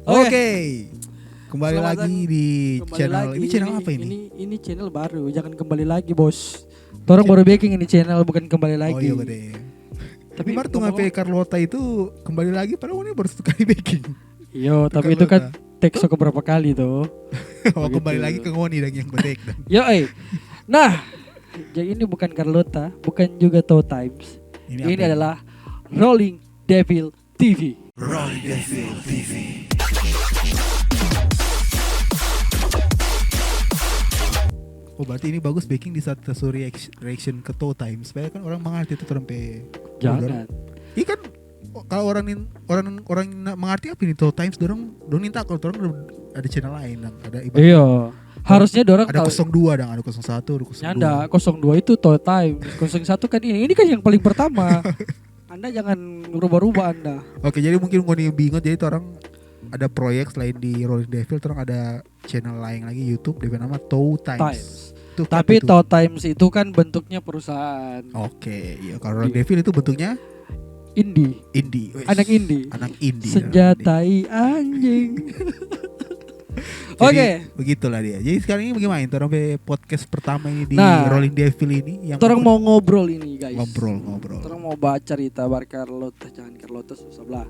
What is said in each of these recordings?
Oke. Kembali Selamat lagi di Kembali channel lagi. ini channel apa ini? Ini channel baru, jangan kembali lagi bos. Orang baru baking ini channel, bukan kembali Oh lagi. iya deh. Tapi Tapi Martung ngomong- HP Carlota itu kembali lagi padahal ini baru satu kali baking. Yo, tapi itu kan teks keberapa kali tuh. Oh Begitu. kembali lagi ke Ngoni dan yang betek dan. Yo, nah, jadi ini bukan Carlota, bukan juga Toe Times. Ini apa adalah Rolling Devil TV. Rolling Devil TV. Oh berarti ini bagus baking di saat suruh reaction ke Toe Times supaya kan orang mengerti itu sampai. Jangan. Iya kan kalau orang mengerti apa ini Toe Times dorong minta kalau dorong ada channel lain dan ada ibarat Iya. Harusnya dorang ada tahu. 02 dan ada 01 ada 02. Nyanda 02 itu Toe Times, 01 kan ini kan yang paling pertama. Anda jangan rubah-rubah Anda. Oke jadi mungkin Ngoni bingung jadi itu orang ada proyek selain di Rolling Devil orang ada channel lain lagi YouTube dengan nama Toe Times. Itu apa Tapi itu? Toe Times itu kan bentuknya perusahaan Oke, iya kalau Rolling Devil itu bentuknya indie, indie. Wes. anak indie. Anak indie. Senjatai anjing. Jadi, Oke. begitulah dia. Jadi sekarang ini bagaimana? Orang podcast pertama ini di Nah, Rolling Devil ini yang Orang mau ngobrol ini guys. ngobrol. Orang mau baca cerita bar Carlota, jangan Carlota sebelah.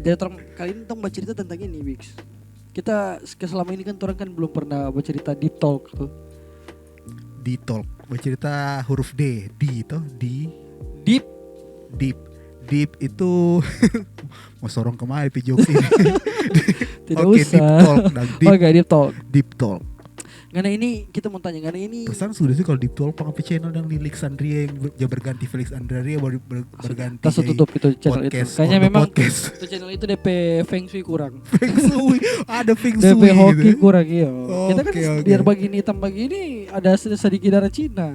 Jadi orang kali ini tong baca cerita tentang ini, Bix. Kita selama ini kan orang kan belum pernah bercerita deep talk tuh. di talk bercerita huruf D itu Deep. deep itu mau sorong kemana jokes ini. Tidak Oke, usah. deep talk dan Oke, deep talk. deep talk. Karena ini kita mau tanya, karena ini Pesan sudah sih kalau deep talk pengapi channel dan Felix Andrea yang berganti Felix Andrea berganti kita tutup itu channel podcast, itu. Kayaknya on the memang podcast. itu channel itu DP Feng Shui kurang. Feng Shui ada Feng Shui DP hoki gitu. kurang iya. Kita kan Oke. biar begini hitam begini ada sedikit darah Cina.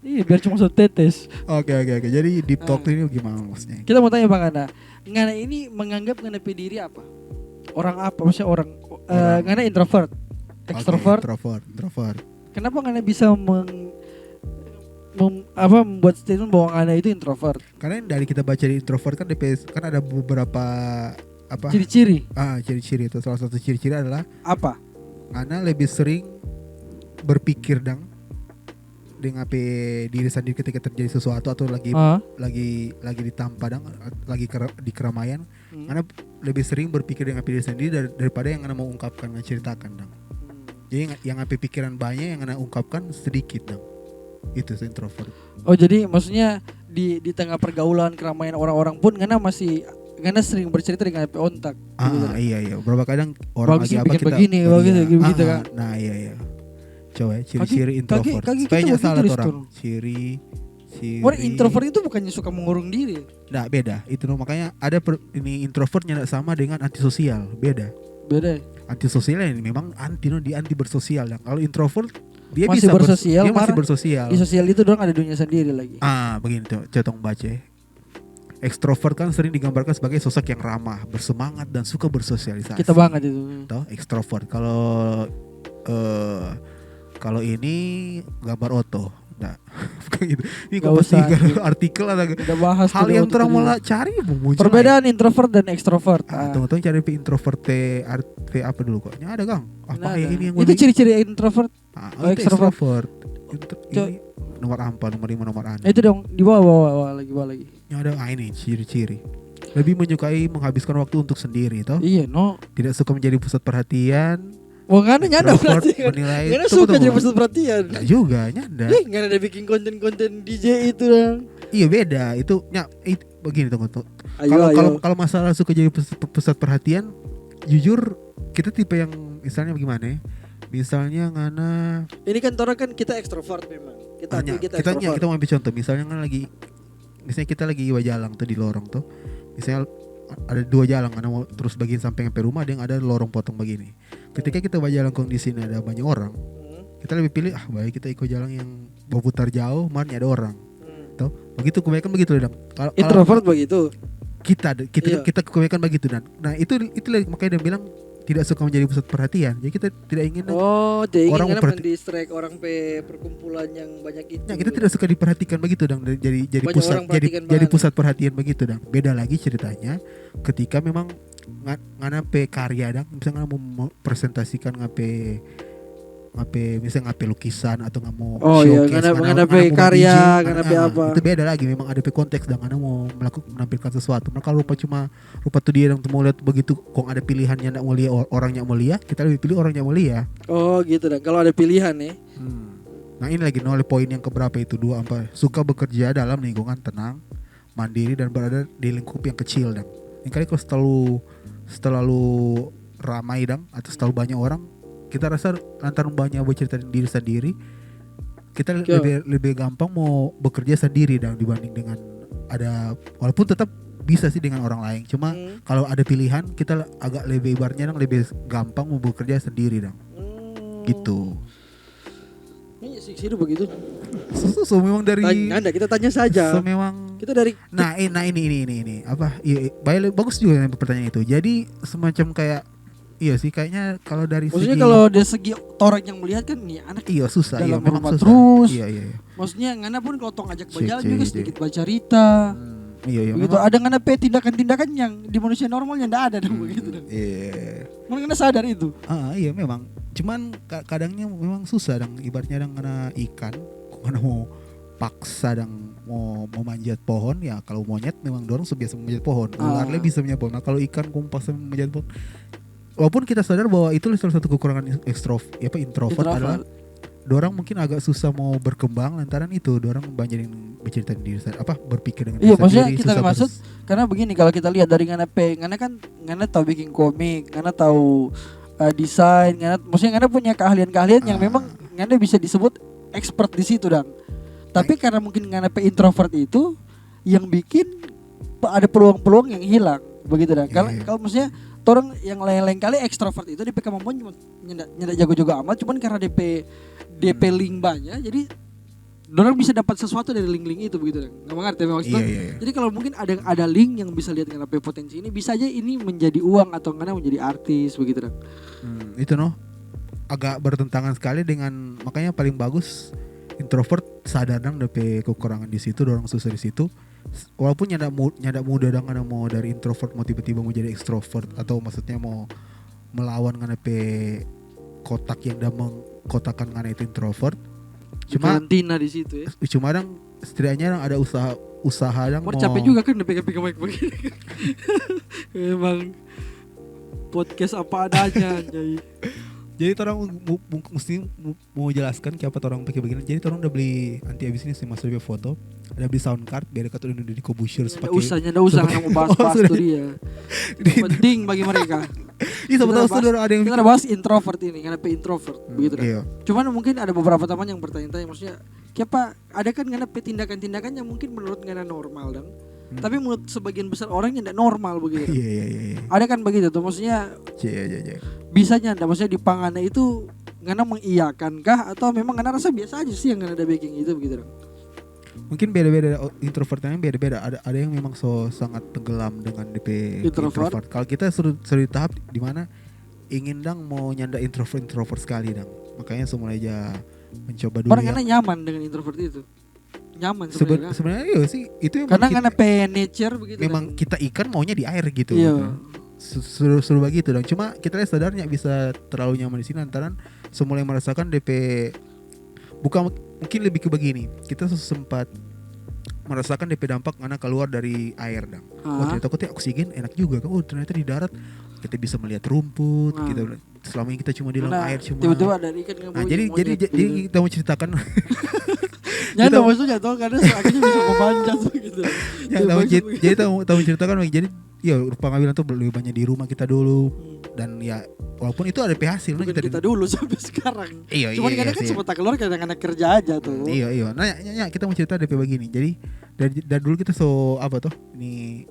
Iya biar cuma setetes. Oke. Jadi deep talk itu gimana maksudnya? Kita mau tanya Bang Ana, Ngana ini menganggap Ngana diri apa? Orang apa? Maksudnya orang. Ngana introvert, extrovert. Oke, introvert. Kenapa Ngana bisa membuat statement bahwa Ngana itu introvert? Karena dari kita baca di introvert kan DPS kan ada beberapa apa? Ciri-ciri Ciri-ciri itu salah satu ciri-ciri adalah apa? Ana lebih sering berpikir dengan diri sendiri ketika terjadi sesuatu atau lagi ditampa di keramaian. Ana lebih sering berpikir dengan diri sendiri daripada yang Ana mau ungkapkan dan ceritakan Jadi yang pikiran banyak yang Ana ungkapkan sedikit Itu introvert. Oh jadi maksudnya di tengah pergaulan keramaian orang-orang pun Ngana sering bercerita dengan ontak. Iya. Berapa kadang orang bagus lagi apa bikin kita begini, begitu kan. Nah iya. Coba ciri-ciri introvert. Kaki Supaya kita salah begitu, orang. Riston. Ciri. Orang introvert itu bukannya suka mengurung diri. Nah beda. Itu makanya ada ini introvertnya tidak sama dengan antisosial. Beda. Antisosial ini memang anti bersosial. Kalau introvert dia masih bisa bersosial, dia masih bersosial. Di sosial itu dong ada dunia sendiri lagi. Begini tuh, contoh baca. Ekstrovert kan sering digambarkan sebagai sosok yang ramah, bersemangat dan suka bersosialisasi. Kita banget itu. Toh ekstrovert. Kalau ini gambar oto. Nah, bukan gitu. Ini Gak kok pasti usah. artikel ada Kita bahas hal yang terang malah cari muncul. perbedaan introvert dan ekstrovert. Teman-teman cari introvert apa dulu kok? Ada Kang. Apa ini yang itu ciri-ciri introvert. itu extrovert. Ini nomor 4, nomor 5, nomor 6. Itu dong di bawah lagi. Yang ada ini ciri-ciri. Lebih menyukai menghabiskan waktu untuk sendiri toh. Iya, no. Tidak suka menjadi pusat perhatian. Wah, Ngana nyanda Introvert berarti kan. menilai Ngana suka jadi pusat perhatian. Enggak juga nyanda. Ngana ada bikin konten-konten DJ itu dong. Iya beda itu begini tunggu. Kalau masalah suka jadi pusat perhatian, jujur kita tipe yang misalnya bagaimana ya? Misalnya Ngana ini kan orang kan kita ekstrovert memang. Kita mau ambil contoh misalnya misalnya kita lagi jalan tuh di lorong tuh. Misalnya ada 2 jalan Ngana mau terus bagiin sampai rumah ada yang ada lorong potong begini. Ketika kita jalan kondisi ini ada banyak orang, kita lebih pilih baik kita ikut jalan yang berputar jauh, mana ada orang. Tuh, begitu kebanyakan begitu dong. Kalau introvert begitu. Kita kebanyakan begitu dan. Nah, itu makanya dia bilang tidak suka menjadi pusat perhatian. Jadi kita tidak ingin orang mendistract orang perkumpulan yang banyak itu. Nah, kita tidak suka diperhatikan begitu dong. Jadi pusat perhatian begitu dong. Beda lagi ceritanya ketika memang ngape karya dang misalnya mau presentasikan ngape misalnya ngape lukisan atau nggak mau showcase ngape karya ngape apa itu beda lagi memang ada konteks dan karena mau menampilkan sesuatu. Nah kalau rupa tuh dia yang mau lihat begitu kok ada pilihannya nggak mulia orangnya mulia kita lebih pilih orangnya mulia. Oh gitu dah kalau ada pilihan nih. Nah ini lagi noleh poin yang keberapa itu dua apa suka bekerja dalam lingkungan tenang mandiri dan berada di lingkup yang kecil dan ini kali kalau terlalu ramai dang atau terlalu banyak orang kita rasa lantaran banyak bercerita diri sendiri kita lebih gampang mau bekerja sendiri dan dibanding dengan ada walaupun tetap bisa sih dengan orang lain cuma kalau ada pilihan kita agak lebih ibaratnya lebih gampang mau bekerja sendiri dong gitu. Ini sih begitu. So memang dari Anda kita tanya saja. So memang kita dari ini apa iya bagus juga pertanyaan itu. Jadi semacam kayak iya sih kayaknya kalau dari maksudnya kalau dari segi orang yang melihat kan nih anak iya susah dalam memang rumah susah. Terus iya. Maksudnya ngana pun kalau tong ajak berjalan juga sedikit bercerita. Iya begitu ada ngana tindakan-tindakan yang di manusia normalnya ndak ada dong begitu dong. Iya. Mungkin ngana sadar itu. Iya memang. Cuman kadangnya memang susah dong ibaratnya dong ngana ikan ngana mau paksa dan mau manjat pohon ya kalau monyet memang dorong sebiasa memanjat pohon. Ular bisa memanjat pohon. Nah kalau ikan paksa memanjat pohon walaupun kita sadar bahwa itu salah satu kekurangan introvert adalah dorang mungkin agak susah mau berkembang lantaran itu dorang banyak yang bercerita diri berpikir dengan diri sendiri. Iya maksudnya kita maksud karena begini kalau kita lihat dari ngana tahu bikin komik, ngana tahu desain, maksudnya ngana punya keahlian yang memang ngana bisa disebut expert di situ dong. Tapi karena mungkin ngana introvert itu yang bikin ada peluang-peluang yang hilang begitu dong. Kalau maksudnya orang yang lain-lain kali ekstrovert itu DP kemampuan cuma nyendak jago-jago amat cuman karena DP link banyak jadi orang bisa dapat sesuatu dari link-link itu begitu nggak mengerti maksudnya. Iya. Jadi kalau mungkin ada link yang bisa lihat dengan potensi ini bisa aja ini menjadi uang atau enggak menjadi artis begitu dong. Itu agak bertentangan sekali dengan makanya paling bagus introvert sadar dong DP kekurangan di situ dorong susah di situ. Walaupun nyadak muda dengan mau dari introvert mau tiba-tiba mau jadi extrovert atau maksudnya mau melawan dengan kotak yang dah mengkotakan dengan itu introvert. Cuma karantina di situ ya. Cuma setidaknya ada usaha yang mau capek juga kan pegang mic begini. Memang podcast apa adanya jadi. Jadi orang mesti mau jelaskan kenapa orang pakai begini. Jadi orang udah beli anti abis ini sih masuk di foto. Ada beli sound card biar dekat udah di Kobusher sepakai. Nggak usah mau bahas tuh dia. Penting bagi mereka. Iya sama tahu sudah ada yang kita bahas introvert ini karena introvert begitu kan. Iya. Cuman mungkin ada beberapa teman yang bertanya-tanya maksudnya kenapa ada kan karena tindakan-tindakan yang mungkin menurut ngana normal dong. Tapi menurut sebagian besar orang yang tidak normal begitu. Iya. Ada kan begitu tuh maksudnya. Iya. Bisanya maksudnya di pangana itu ngana mengiyakan kah atau memang ngana rasa biasa aja sih yang ngana ada baking itu begitu dong. Mungkin beda-beda introvertnya beda-beda. Ada yang memang sangat tenggelam dengan DP introvert. Kalau kita sudah di tahap di mana ingin mau nyanda introvert sekali makanya semula aja mencoba dulu. Orang ngana nyaman dengan introvert itu. Nyaman sebenarnya iya sih itu yang karena ngana nature begitu. Memang kita ikan maunya di air gitu. Iya. Suruh begitu dong. Cuma kita lihat sadarnya bisa terlalu nyaman di sini lantaran semula yang merasakan DP bukan mungkin lebih ke begini. Kita sempat merasakan DP dampak karena keluar dari air dong. Ternyata oksigen enak juga kan. Ternyata di darat kita bisa melihat rumput gitu. Selama ini kita cuma di dalam air cuma. Tiba-tiba ada ikan yang jadi kita mau ceritakan nyata maksudnya tuh karena akhirnya bisa memanjat gitu. Jadi tahu ceritakan jadi ya pengambilan tuh lebih banyak di rumah kita dulu dan ya walaupun itu ada hasil kita dulu sampai sekarang. Iya, cuman kan sempat keluar karena anak kerja aja tuh. Iya. Nah, kita mau cerita DP begini. Jadi dari dulu kita ini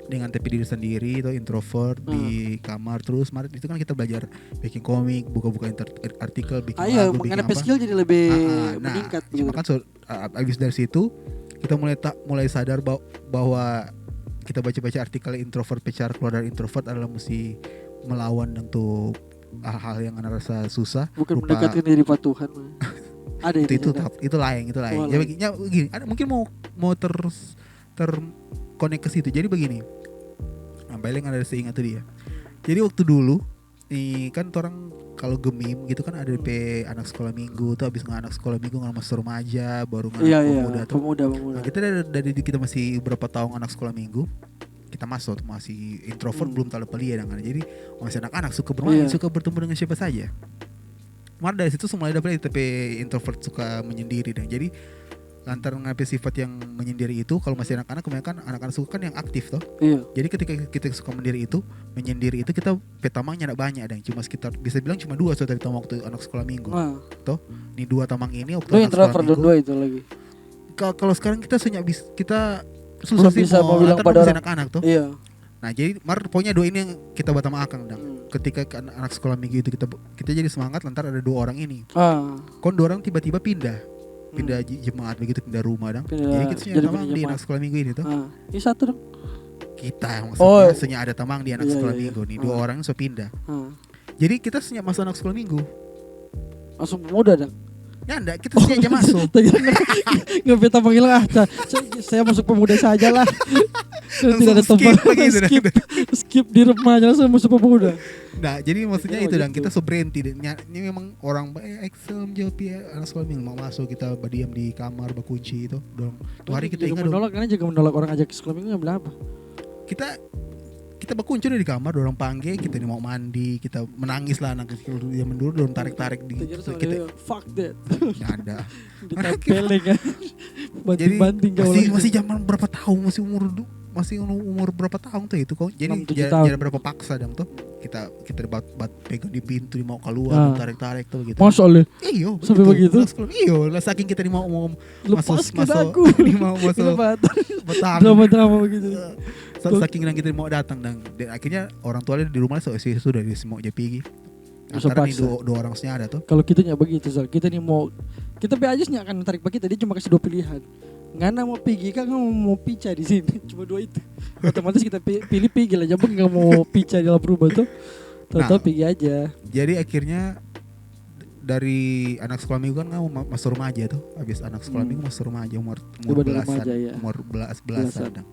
dengan TP diri sendiri atau introvert di kamar terus itu kan kita belajar bikin komik, buka-buka artikel, bikin lagu, bikin apa. Skill jadi lebih meningkat. Cuma kan abis dari situ kita mulai sadar bahwa kita baca-baca artikel introvert bicara keluar dari introvert adalah mesti melawan untuk hal-hal yang anda rasa susah. Bukan mendekatkan diri Pak Tuhan. Ada itu lain. Ya begini, ada mungkin mau terkonek ke situ. Jadi begini. Baileng ada seingat tuh dia. Jadi waktu dulu nih kan orang kalau gemim gitu kan ada DP anak sekolah minggu tuh, habis anak sekolah minggu nggak masuk remaja baru nggak Iya, pemuda tuh. pemuda. Nah, kita dari kita masih berapa tahun anak sekolah minggu kita masuk masih introvert belum terlalu pelia dengan jadi masih anak-anak suka bermain suka bertemu dengan siapa saja. Mar dari situ mulai dapat DP introvert suka menyendiri dan jadi lantaran ngapain sifat yang menyendiri itu kalau masih anak-anak kebanyakan anak-anak suka kan yang aktif toh. Iya. Jadi ketika kita suka menyendiri itu kita petamangnya ada banyak dan cuma sekitar bisa bilang cuma 2 soalnya tamang waktu anak sekolah minggu. Toh, nih 2 tamang ini waktu Lu anak sekolah introvert minggu. dua itu lagi. Kalau sekarang kita kita susah sih bisa mau bilang pada orang anak-anak toh. Iya. Nah, jadi pokoknya 2 ini yang kita batama akang dan ketika anak sekolah minggu itu kita jadi semangat lantar ada 2 orang ini. Kon 2 orang tiba-tiba pindah jemaat begitu, pindah rumah dong. Jadi kita punya tamang di anak sekolah minggu ini tuh. Ini satu dong. Kita yang maksudnya ada tamang di anak sekolah minggu nih 2 orang so pindah. Jadi kita senyap masuk anak sekolah minggu. Langsung pemuda dong. Ya enggak, kita senyap aja masuk. Nggak bisa panggil saya masuk pemuda saja lah. Tidak ada tempat skip di remaja langsung masuk pemuda. Nah, jadi maksudnya itu dan kita so berhenti. Ini memang orang Excel jawab ya anak sekolah minggu mau masuk kita berdiam di kamar berkunci itu. Dong. Tuh hari kita ingat menolak karena juga menolak orang ajak ke sekolah minggu nggak bilang apa? Kita berkunci di kamar, orang panggil kita nih mau mandi, kita menangis lah anak kecil yang dulu dorong tarik di kita fuck that. Nggak ada. Ditempelin kan. Jadi Banting masih zaman berapa tahun masih umur berapa tahun tuh itu kok. Jadi jangan berapa paksa dong tuh. Kita pegang di pintu mau keluar tarik tuh gitu. Masa oleh. Iyo, sampai begitu. Iyo, lah saking kita mau masuk drama begitu. Saking dan kita mau datang dan akhirnya orang tuanya di rumah sudah mau jadi pergi. Antara nih 2 orang ada tuh. Kalau kita nggak begitu, kita nih mau kita aja nggak akan tarik kita, dia cuma kasih 2 pilihan. Ngana mau pergi kan mau pica di sini, cuma 2 itu. Otomatis kita pilih pergi lah, jangan nggak mau pica dalam rumah tuh. Tahu pergi aja. Jadi akhirnya dari anak sekolah minggu kan nggak masuk remaja tuh. Habis anak sekolah minggu masuk remaja umur belasan, umur belasan.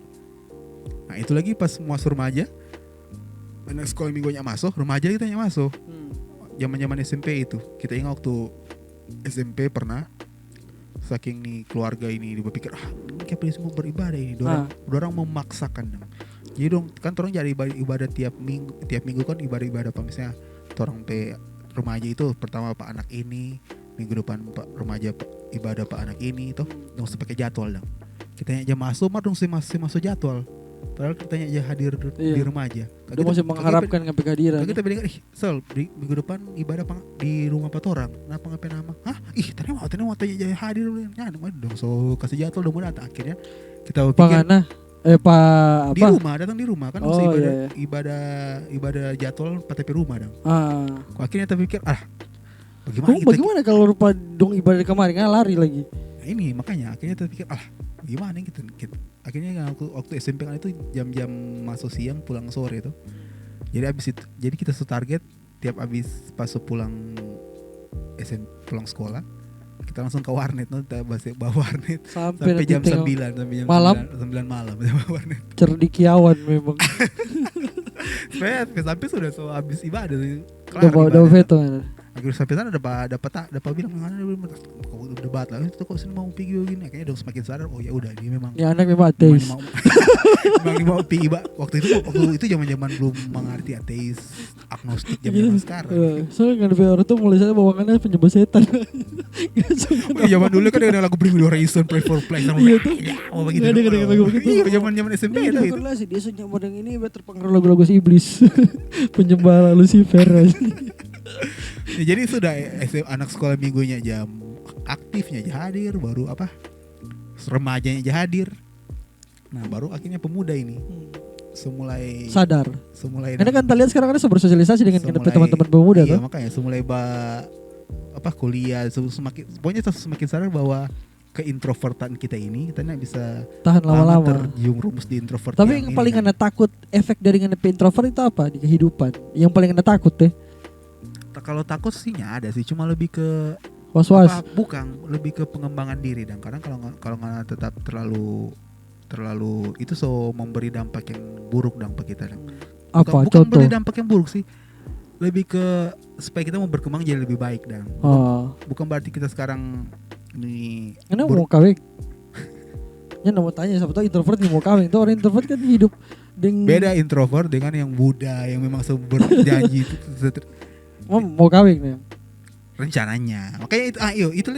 Nah itu lagi pas masuk remaja, anak sekolah minggunya masuk, remaja kita yang masuk. Zaman SMP itu, kita ingat waktu SMP pernah saking nih keluarga ini berpikir kayak semua beribadah ini, orang memaksakan dong. Jadi dong kan orang jadi ibadah tiap minggu kan ibadah apa misalnya orang remaja itu pertama pak anak ini, minggu depan pak remaja ibadah pak anak ini itu dong pakai jadwal dong. Kita aja masuk mah dong masih jadwal. Padahal kita aja hadir di remaja. Dia masih mengharapkan ngapain kehadiran. Kita bilang, minggu depan ibadah di rumah Patorang. Kenapa ngapain nama? Hah? Tadi mau tanya hadir. Ya, dong so kasih jadwal dong datang. Akhirnya kita pikir apa? Datang di rumah kan ibadah jadwal PTP rumah dong. Akhirnya kita pikir, bagaimana kalau rupa dong ibadah kemarin kan lari lagi. Nah, ini makanya akhirnya kita pikir, gimana gitu. Akhirnya waktu SMP kan itu jam-jam masuk siang pulang sore itu. Jadi kita target tiap habis pas pulang sekolah kita langsung ke warnet kita bawa warnet sampai jam 9 sampai jam malam 9 malam warnet. Cerdikiawan memang. Sampai sudah habis ibadah udah veto. Akhirnya sampai sana dapat bilang mana debat lah itu kok sini mau pergi begini kayaknya dong semakin sadar ya udah ini memang ya anak memang ateis. Memang mau pergi waktu itu zaman belum mengerti ateis agnostik zaman sekarang. Soalnya nggak ada orang tuh mulai sana bawaannya penyembah setan. Zaman dulu kan ada lagu Bring Me The Horizon, Pray For Flight sama mau begitu. Iya zaman SMP itu. Betul lah sih dia senyap modern ini terpengaruh lagu-lagu si iblis. Penyembah Lucifer. Jadi sudah anak sekolah minggunya jam aktifnya aja hadir, baru remajanya aja hadir. Nah baru akhirnya pemuda ini semulai sadar. Karena kan kalian sekarang kan bersosialisasi dengan teman-teman pemuda iya, makanya semulai kuliah semakin sadar bahwa keintrovertan kita ini kita bisa tahan lama-lama terjerumus di introvert. Tapi yang paling anda takut efek dari anda introvert itu apa di kehidupan? Yang paling anda takut deh? Kalau takut sih nggak ada sih, cuma lebih ke was-was. Bukan, lebih ke pengembangan diri dan kadang kalau nggak tetap terlalu terlalu itu memberi dampak yang buruk dampak kita dang. Apa Bukan contoh? memberi dampak yang buruk sih, lebih ke supaya kita mau berkembang jadi lebih baik dan bukan berarti kita sekarang ini Karena mau kawin. Ya mau tanya siapa tahu introvert nih mau kawin. Itu orang introvert kan hidup beda introvert dengan yang Buddha yang memang berjanji mau kawin nih. rencananya. Makanya itu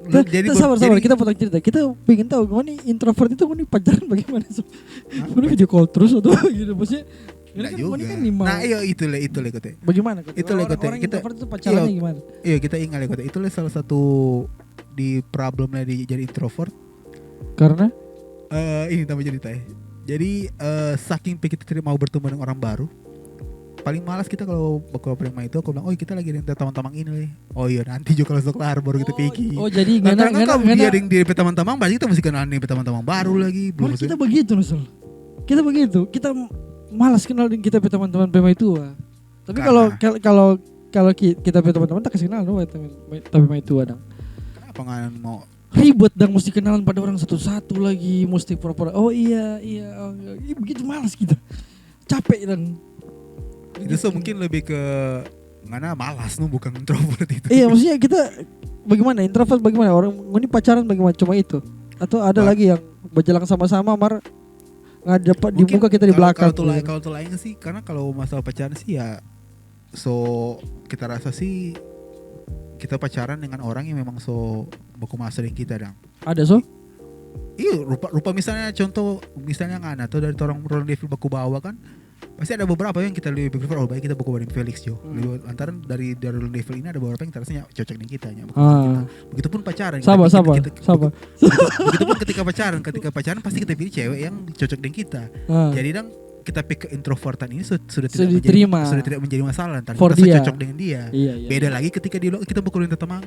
Jadi sabar kita potong cerita. Kita pengen tahu gimana nih introvert itu nih pacaran bagaimana? Mana video call terus atau gitu maksudnya? Enggak Kan juga. kan Nah, itu Kote. Bagaimana Kote? Itu lah, Kote. Orang Kita introvert itu pacarannya gimana? Iya, kita ingat ya, Kote. Itu lah salah satu di problemnya jadi introvert. Karena ini tambah cerita ya. Jadi saking kita tidak mau bertemu dengan orang baru, paling malas kita kalau prima itu aku bilang, kita lagi ada teman-teman ini. Oh iya, nanti juga kalau kelar baru kita pergi. Oh jadi karena kalau dia ada di teman-teman, berarti kita mesti kenal nih teman-teman baru lagi. Belum kita begitu Nusel. Kita begitu. Kita malas kenal dengan kita teman-teman prima itu. Tapi kalau kita teman-teman tak kasih kenal loh prima itu dong. Kenapa nggak mau ribet dan mesti kenalan pada orang satu-satu lagi, mesti pura-pura. Oh iya. Begitu malas kita. Capek dan itu mungkin lebih ke mana malas bukan introvert itu. Iya maksudnya kita bagaimana introvert bagaimana orang ini pacaran bagaimana cuma itu atau ada lagi yang berjalan sama-sama nggak dapat di muka kita di belakang. Kalau tuh lain sih karena kalau masalah pacaran sih ya kita rasa sih kita pacaran dengan orang yang memang baku masa dengan kita dong. Ada Iya rupa misalnya contoh misalnya ngana tuh dari orang devil baku bawa kan. Pasti ada beberapa yang kita lebih prefer baik kita buku dengan Felix Jo. Antara dari level ini ada beberapa yang rasanya cocok dengan kita. Begitupun pacaran. Sabar. Begitupun ketika pacaran pasti kita pilih cewek yang cocok dengan kita. Jadi kita pick ke introvertan ini sudah tidak menjadi masalah. Kita cocok dengan dia. Iya. Beda lagi ketika kita bukulin teman,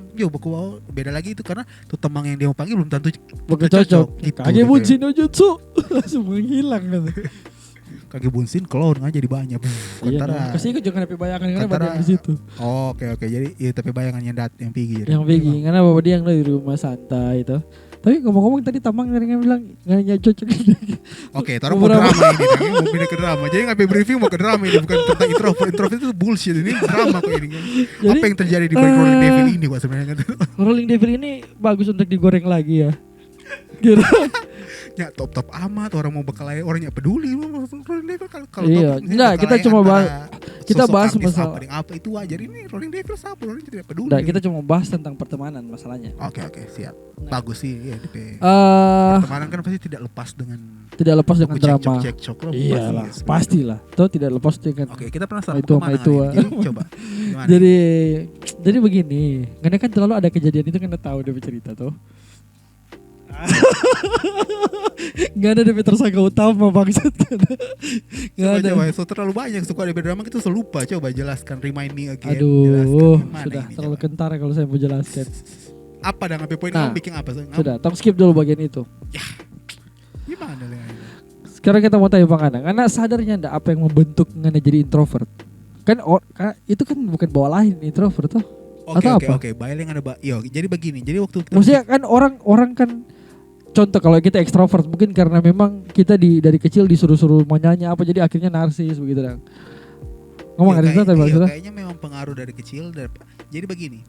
beda lagi itu karena tuh teman yang dia mau panggil belum tentu cocok. Gitu. Kage buncin no jutsu langsung menghilang kan. Kaki bunsin clone nggak jadi banyak. Iya. Pasti ikut jangan tapi bayangan karena badan di situ. Oke. Jadi tapi bayangannya yang pergi. Yang pergi karena bapak dia yang di rumah santai itu. Tapi ngomong-ngomong tadi Tamang yang bilang nggak cocok. Oke, taruh mau drama ini. Mau pindah ke drama. Jadi nggak briefing mau ke drama ini bukan tentang introvert. Introvert itu bullshit ini drama kok ini. Jadi, apa yang terjadi di balik Rolling Devil ini kok sebenarnya kan? Rolling Devil ini bagus untuk digoreng lagi ya. Gitu. Ya top amat orang mau berkelahi orangnya peduli Rolling Devil kalau iya. Enggak, kita cuma bahas masalah apa itu wajar ini Rolling Devil siapa orang tidak peduli. Enggak, kita cuma bahas tentang pertemanan masalahnya. Oke, siap. Bagus sih ya pertemanan kan pasti tidak lepas dengan drama. Cekcok loh. Iyalah, pastilah. Tuh tidak lepas dengan. Oke, kita penasaran itu. Jadi coba. Gimana? Jadi begini, karena kan selalu ada kejadian itu kan tahu dia bercerita tuh. Gak ada DP tersangka utama bangsat kan. Gak ada. Coba, terlalu banyak suka DP drama kita lupa. Coba jelaskan, remind me again. Aduh, sudah terlalu kentar kalau saya mau jelaskan. Apa dah ngapain poin kamu bikin apa? Sudah, tong skip dulu bagian itu. Ya, gimana lah? Sekarang kita mau tanya Bang Ana, karena sadarnya enggak apa yang membentuk Ngana jadi introvert? Kan itu kan bukan bawa lain introvert tuh. Oke, yang ada jadi begini. Jadi waktu kita maksudnya kan orang kan contoh kalau kita ekstrovert mungkin karena memang kita dari kecil disuruh nyanyi apa jadi akhirnya narsis begitu dong. Ngomong ada tapi kayaknya memang pengaruh dari kecil jadi begini.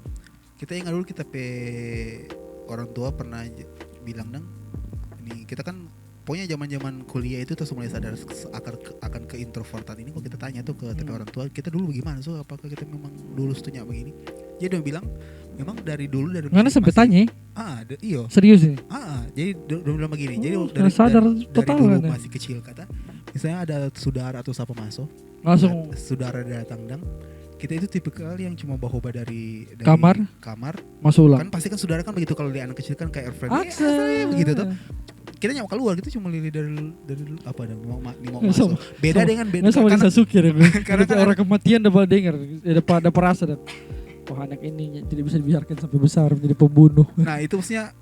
Kita ingat dulu kita orang tua pernah bilang ini kita kan pokoknya zaman kuliah itu terus mulai sadar akan keintrovertan ini. Kalau kita tanya tuh ke orang tua kita dulu bagaimana apakah kita memang dulu setunya begini. Jadi dia bilang memang dari dulu mana sampai tanya iya serius ini jadi dia bilang begini. Jadi dari dulu masih kecil kata misalnya ada saudara atau siapa masuk langsung saudara datang kita itu tipikal yang cuma bawa dari kamar masuk ulang kan pasti kan saudara kan begitu kalau dia anak kecil kan kayak airframe begitu tuh kita nyawa keluar gitu cuma lili dari apa dan mau masuk beda dengan sama Sasuke karena orang kematian dapat dengar dapat perasa dan wah anak ini tidak bisa dibiarkan sampai besar menjadi pembunuh. Nah itu maksudnya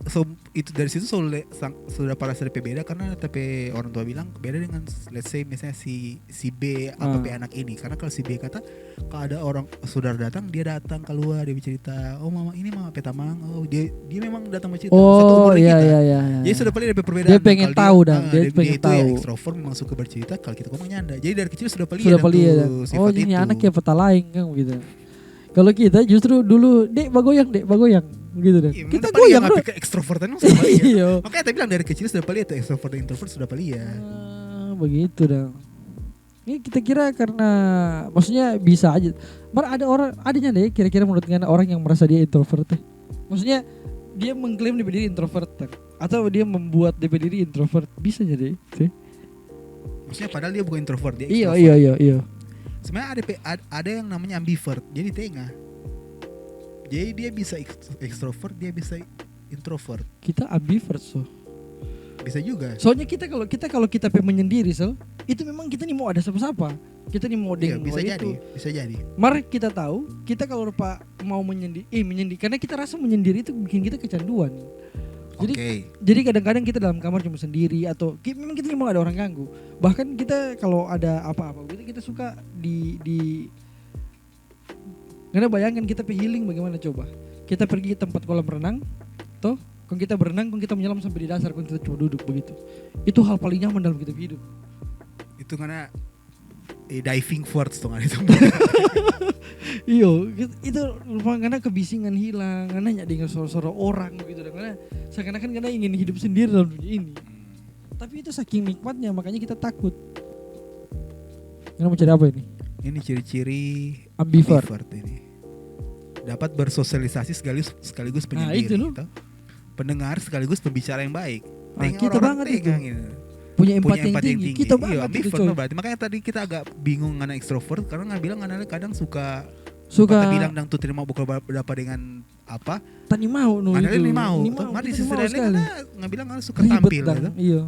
itu dari situ sudah pada DP beda karena TP orang tua bilang beda dengan let's say misalnya si B apa P anak ini, karena kalau si B kata kalau ada orang saudara datang dia datang keluar dia bercerita, oh mama ini mama Petamang, oh dia memang datang bercerita satu umur iya, kita. iya. Jadi sudah paling ada perbedaan. Dia pengen tahu dia pengen itu tahu. Ya ekstrovert memang suka bercerita, kalau kita ngomong nyanda. Jadi dari kecil sudah pelia Sudah oh ini anak ya peta lain kan gitu. Kalau kita justru dulu dek bagoyang gitu deh. Iya, kita goyang bro. Ke ekstrovertan sudah pelia. Iya. Makanya tadi bilang dari kecil sudah pelia tuh ekstrovert dan introvert sudah pelia. Begitu dong. Ini kita kira karena maksudnya bisa aja. Adanya deh kira-kira menurut kalian orang yang merasa dia introvert teh. Maksudnya dia mengklaim diri introvert atau dia membuat diri introvert, bisa jadi sih. Maksudnya padahal dia bukan introvert, dia extrovert. Iya. Sebenarnya ada yang namanya ambivert, jadi tengah. Jadi dia bisa extrovert, dia bisa introvert. Kita ambivert Bisa juga. Soalnya kalau kita menyendiri itu memang kita nih mau ada siapa-siapa. Kita nih mau bisa jadi. Mari kita tahu, kita kalau lupa mau menyendiri karena kita rasa menyendiri itu bikin kita kecanduan. Jadi kadang-kadang kita dalam kamar cuma sendiri atau memang kita mau ada orang ganggu. Bahkan kita kalau ada apa-apa kita suka karena bayangkan kita healing bagaimana coba. Kita pergi ke tempat kolam renang, toh kalau kita berenang, kalau kita menyelam sampai di dasar, kalau kita cuma duduk begitu. Itu hal paling nyaman dalam kita hidup. Itu karena diving forwards tuh kan itu. Iyo, itu karena kebisingan hilang, karena nggak dengar suara-suara orang gitu, karena seakan-akan karena ingin hidup sendiri dalam dunia ini. Tapi itu saking nikmatnya, makanya kita takut. Karena mau cari apa ini? Ini ciri-ciri ambivert ini. Dapat bersosialisasi sekaligus penyendiri. Nah, itu pendengar sekaligus pembicara yang baik. Kita banget itu. Gitu. Punya empati yang tinggi. Kita banget itu berarti. Makanya tadi kita agak bingung anak ekstrovert karena nggak bilang anak kadang suka bilang dang tuh terima bukan berapa dengan apa? Tani mau nu itu. Ini mau. Mari sisi lain nggak bilang suka tampil gitu. Iya.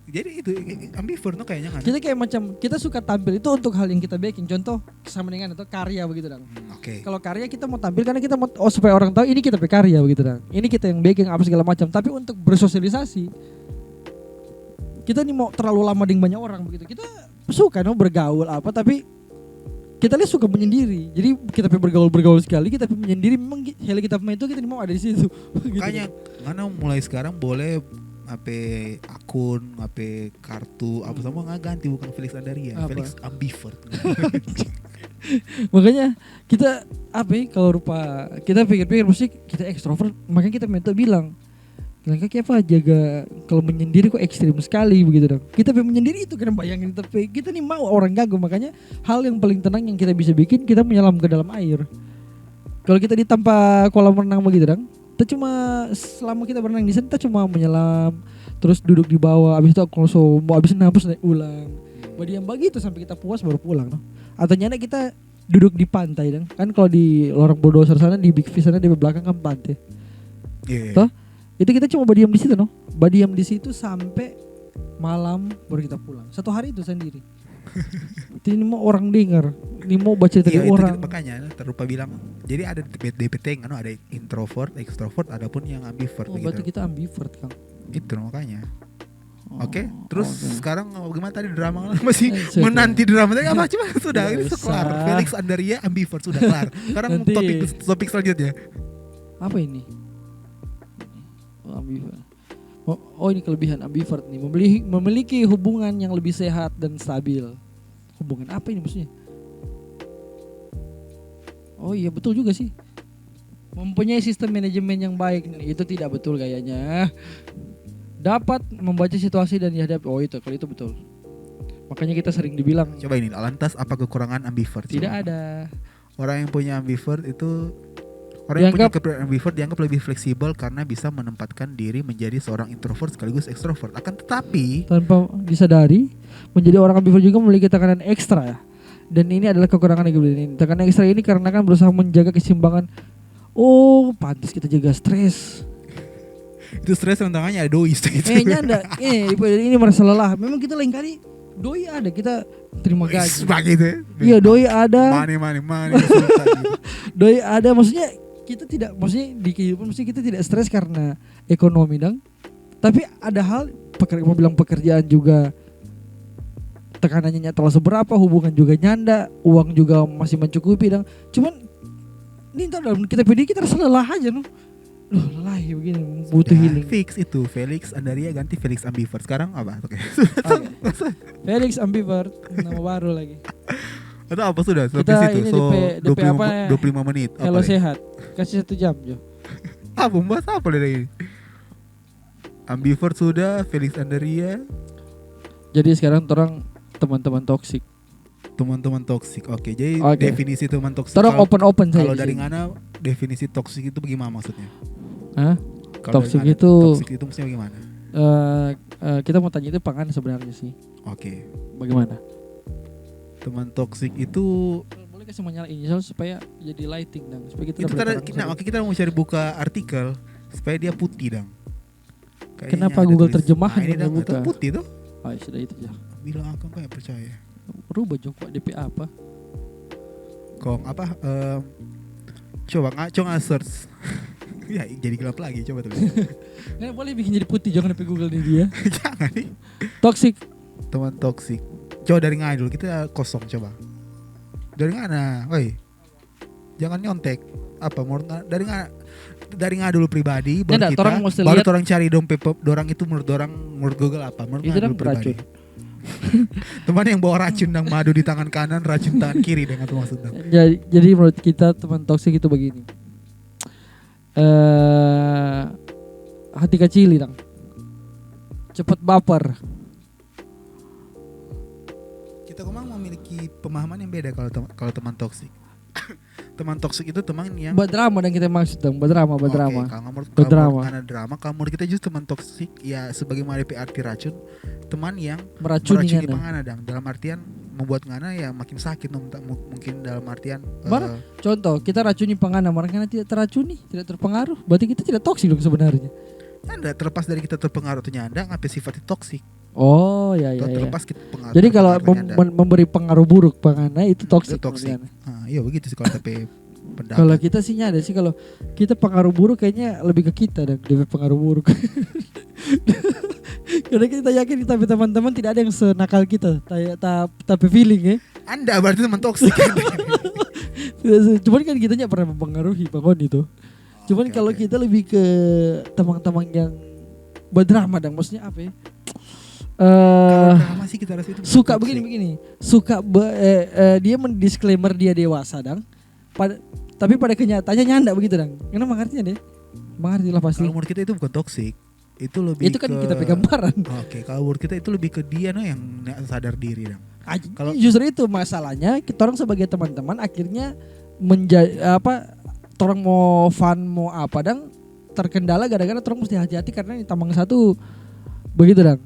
Jadi itu ambivert kayaknya kan. Kita kayak macam kita suka tampil itu untuk hal yang kita bikin. Contoh sama dengan atau karya begitu dong. Oke. Kalau karya kita mau tampil karena kita mau supaya orang tahu ini kita berkarya begitu dong. Ini kita yang bikin apa segala macam. Tapi untuk bersosialisasi kita nih mau terlalu lama dengan banyak orang begitu. Kita suka bergaul apa tapi kita lihat suka menyendiri. Jadi kita bergaul sekali, kita menyendiri memang hal kita main itu kita mau ada di situ. Makanya karena mulai sekarang boleh akun, kartu, apa semua nggak ganti bukan Felix Andaria, Felix ambivert. Makanya kita kalau rupa kita pikir-pikir mesti kita ekstrovert, makanya kita mentor bilang kayak apa jaga kalau menyendiri kok ekstrim sekali begitu dong. Kita menyendiri itu kan bayangin tapi kita nih mau orang ganggu, makanya hal yang paling tenang yang kita bisa bikin kita menyelam ke dalam air. Kalau kita di tanpa kolam renang begitu dong. Kita cuma selama kita berenang di sana kita cuma menyelam, terus duduk di bawah, habis itu aku langsung mau habis nafas naik ulang. Berdiam begitu sampai kita puas baru pulang, no. Atau nyana kita duduk di pantai kan kalau di Lorong Bulldozer sana di Big Fish sana di belakang kan pantai. Toh? Itu kita cuma berdiam di situ, no. Berdiam di situ sampai malam baru kita pulang. Satu hari itu sendiri. Ini mau orang dengar, ini mau baca dari orang. Makanya terlupa bilang. Jadi ada DPT kan, ada introvert, extrovert, ada pun yang ambivert. Berarti kita ambivert, Kang. Itu makanya. Oke, terus sekarang gimana tadi drama masih menanti drama tadi apa cuma sudah ini kelar. Felix Andaria ambivert sudah kelar. Sekarang topik selanjutnya. Apa ini? Ambivert. Oh ini kelebihan ambivert nih, memiliki hubungan yang lebih sehat dan stabil. Hubungan apa ini maksudnya? Oh iya betul juga sih. Mempunyai sistem manajemen yang baik nih, itu tidak betul kayaknya. Dapat membaca situasi dan dihadapi. Oh itu, kalau itu betul. Makanya kita sering dibilang. Coba ini, lantas apa kekurangan ambivert? Tidak ada. Orang yang punya ambivert itu orang yang punya kepribadian ambivert dianggap lebih fleksibel karena bisa menempatkan diri menjadi seorang introvert sekaligus ekstrovert. Akan tetapi tanpa disadari, menjadi orang ambivert juga memiliki tekanan ekstra ya. Dan ini adalah kekurangan yang ini. Tekanan ekstra ini karena kan berusaha menjaga keseimbangan. Oh, pantas kita jaga stres. Itu stres tantangannya egois gitu. Nyanda. Ini merasa lelah. Memang kita lain kali Doi ada, kita terima gaji. Begitu ya. Iya, doi ada. Money sultan gitu. Doi ada, maksudnya kita tidak, maksudnya di kehidupan maksudnya kita tidak stres karena ekonomi dong. Tapi ada hal mau bilang pekerjaan juga tekanannya terlalu seberapa, hubungan juga nyanda, uang juga masih mencukupi dong. Cuman ini dalam kita PD kita rasa lelah aja no. Loh, lelah ya begini, butuh Sudah healing. fix itu Felix Andaria ganti Felix Ambivert. Sekarang apa? Oke. Felix Ambivert, nama baru lagi. Atau apa sudah? Sampai Kita situ. ini So DP apa, 25 menit. Kalau Apa sehat, kasih 1 jam Jo. apa membahas apa dari ini? Ambivert sudah, Felix Andaria, Jadi sekarang orang teman-teman toksik. teman-teman toksik. Oke, jadi Oke. definisi teman toksik. Orang open saja. Kalau di dari sini. mana definisi toksik itu bagaimana maksudnya? Hah? Kalau Toksik dari mana itu- toksik itu maksudnya bagaimana? Kita mau tanya itu pangan sebenarnya sih. Oke. Bagaimana? Teman toksik itu Boleh kasih menyala inisial supaya jadi lighting dong, supaya kita itu dapat karena terang. makanya kita mau cari buka artikel supaya dia putih dong. Kayaknya Kenapa ada Google tulis- terjemahan ini yang dong, buka? itu putih tuh. Oh, ya sudah itu ya. Bilang aku kayak percaya. Rubah Joko DP apa? Kong apa? Coba nggak search. Ya jadi gelap lagi coba tulis. Nggak boleh bikin jadi putih, jangan DP Google nih dia. Jangan nih. Toxic. Teman toksik. Coba dari ngana dulu, kita kosong coba. Dari ngana, woi. Jangan nyontek. Apa mau dari ngana dulu pribadi baru Nggak, kita orang mesti baru lihat- orang cari dompet dorang itu menurut Google apa? Menurut Itu ngana kan dulu pribadi. beracun. Teman yang bawa racun dan madu di tangan kanan, racun tangan kiri dengan itu maksudnya. Jadi menurut kita teman toksik itu begini. Hati kecil dong. Cepat baper. Kita memang memiliki pemahaman yang beda kalau teman toksik. Teman toksik itu teman yang Berdrama dan kita maksud dong, berdrama. Oke, kalau menurut Berdrama. karena drama, kalau menurut kita justru teman toksik ya sebagaimana DP arti racun, teman yang Meracuni meracuni ngana. pangana dang. Dalam artian membuat ngana ya makin sakit mungkin dalam artian Bar- Contoh, kita racuni pengana, mereka tidak terracuni, tidak terpengaruh. Berarti kita tidak toksik dong sebenarnya. Anda terlepas dari kita terpengaruh atau nyanda ngapain sifatnya toksik. Oh ya ya. Terlepas kita pengaruh. Jadi kalau terpengaruh nyanda. memberi pengaruh buruk pengana itu toksik. Itu toksik. menurut Ana. Iya begitu sih kalau tapi pendapat. Kalau kita sih nyada sih, kalau kita pengaruh buruk kayaknya lebih ke kita dan lebih pengaruh buruk. Karena kita yakin tapi teman-teman tidak ada yang senakal kita, tapi feeling ya. Anda berarti teman toksik. Cuman kan kita nggak pernah mempengaruhi bangun itu. Cuman Oke, kalau oke. kita lebih ke teman-teman yang berdrama dan maksudnya apa ya? Drama sih kita rasa itu bukan Suka toksik. begini, suka dia mendisklaimer dia dewasa dang. Tapi pada kenyataannya nyanda begitu dang. Kenapa artinya deh? Mengerti lah pasti. Kalau menurut kita itu bukan toksik. Itu lebih Itu kan ke- kita pegang gambaran. Oke, kalau menurut kita itu lebih ke dia yang sadar diri dong. Kalau- Justru itu masalahnya, kita orang sebagai teman-teman akhirnya menjadi apa? Orang mau fun mau apa dang terkendala gara-gara orang mesti hati-hati karena di tambang satu begitu dang.